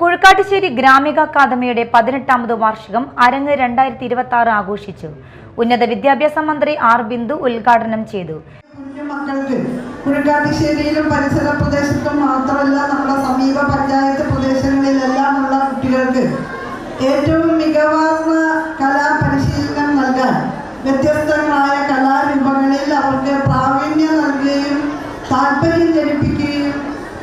കുഴക്കാട്ടുശ്ശേരി ഗ്രാമിക അക്കാദമിയുടെ 18ാമത് വാർഷികം അരങ്ങ് 2026 ആഘോഷിച്ചു. ഉന്നത വിദ്യാഭ്യാസ മന്ത്രി ആർ ബിന്ദു ഉദ്ഘാടനം ചെയ്തു. കുഞ്ഞുമക്കൾക്ക് കുഴക്കാട്ടുശ്ശേരിയിലും പരിസര പ്രദേശത്തും മാത്രമല്ല നമ്മുടെ സമീപ പഞ്ചായത്ത് പ്രദേശങ്ങളിലെല്ലാമുള്ള കുട്ടികൾക്ക് ഏറ്റവും മികവാർന്ന കലാപരിശീലനം നൽകാൻ വ്യത്യസ്തങ്ങളായ കലാരൂപങ്ങളിൽ അവർക്ക് പ്രാവീണ്യം നൽകുകയും താല്പര്യം ജനിപ്പിക്കുകയും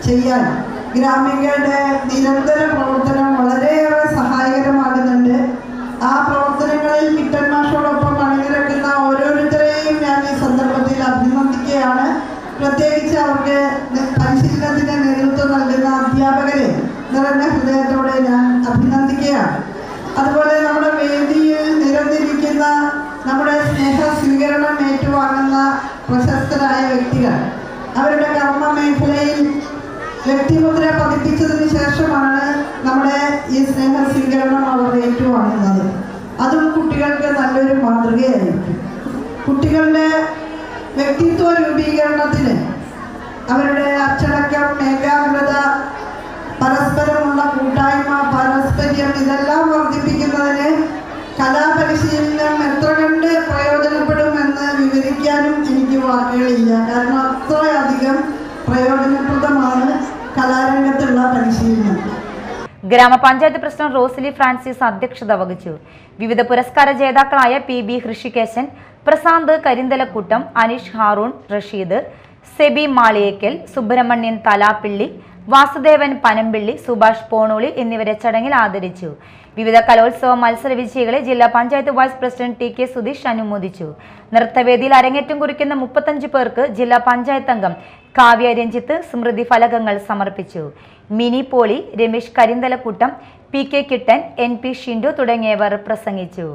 ചെയ്യാൻ ഗ്രാമികയുടെ നിരന്തര പ്രവർത്തനം വളരെയേറെ സഹായകരമാകുന്നുണ്ട്. ആ പ്രവർത്തനങ്ങളിൽ കിട്ടൻ മാഷോടൊപ്പം അണിനിരക്കുന്ന ഓരോരുത്തരെയും ഞാൻ ഈ സന്ദർഭത്തിൽ അഭിനന്ദിക്കുകയാണ്. പ്രത്യേകിച്ച് അവർക്ക് പരിശീലനത്തിന് നേതൃത്വം നൽകുന്ന അധ്യാപകരെ നിറഞ്ഞ ഹൃദയത്തോടെ ഞാൻ അഭിനന്ദിക്കുകയാണ്. അതുപോലെ നമ്മുടെ വേദിയിൽ നിരന്നിരിക്കുന്ന നമ്മുടെ സ്നേഹ സ്വീകരണം ഏറ്റുവാങ്ങുന്ന പ്രശസ്തരായ വ്യക്തികൾ അവരുടെ കർമ്മ മേഖലയിൽ വ്യക്തിമുദ്ര പതിപ്പിച്ചതിന് ശേഷമാണ് നമ്മുടെ ഈ സ്നേഹ സ്വീകരണം അവർ ഏറ്റുവാങ്ങുന്നത്. അതും കുട്ടികൾക്ക് നല്ലൊരു മാതൃകയായിരിക്കും. കുട്ടികളുടെ വ്യക്തിത്വ രൂപീകരണത്തിന് അവരുടെ അച്ചടക്കം, ഏകാഗ്രത, പരസ്പരമുള്ള കൂട്ടായ്മ, പാരസ്പര്യം ഇതെല്ലാം വർദ്ധിപ്പിക്കുന്നതിന് കലാപരിശീലനം എത്ര കണ്ട് പ്രയോജനപ്പെടുമെന്ന് വിവരിക്കാനും എനിക്ക് വാക്കുകളില്ല. കാരണം അത്രയധികം പ്രയോജനപ്രദമാണ് കലാരംഗത്തുള്ള പരിശീലനം. ഗ്രാമപഞ്ചായത്ത് പ്രസിഡന്റ് റോസിലി ഫ്രാൻസിസ് അധ്യക്ഷത വഹിച്ചു. വിവിധ പുരസ്കാര ജേതാക്കളായ പി ഹൃഷികേശൻ, പ്രശാന്ത് കരിന്തലക്കൂട്ടം, അനീഷ് ഹാറൂൺ റഷീദ്, സെബി മാളിയേക്കൽ, സുബ്രഹ്മണ്യൻ തലാപ്പിള്ളി, വാസുദേവൻ പനമ്പിള്ളി, സുഭാഷ് പോണോളി എന്നിവരെ ചടങ്ങിൽ ആദരിച്ചു. വിവിധ കലോത്സവ മത്സര വിജയികളെ ജില്ലാ panchayat vice president T K Sudheesh അനുമോദിച്ചു. നൃത്തവേദിയിൽ അരങ്ങേറ്റം കുറിക്കുന്ന 35 പേർക്ക് ജില്ലാ പഞ്ചായത്ത് അംഗം കാവ്യ രഞ്ജിത്ത് സ്മൃതി ഫലകങ്ങൾ സമർപ്പിച്ചു. Mini poly, Ramesh കരിന്തലക്കൂട്ടം, P K കിട്ടൻ, എൻ പി ഷിൻഡു തുടങ്ങിയവർ പ്രസംഗിച്ചു.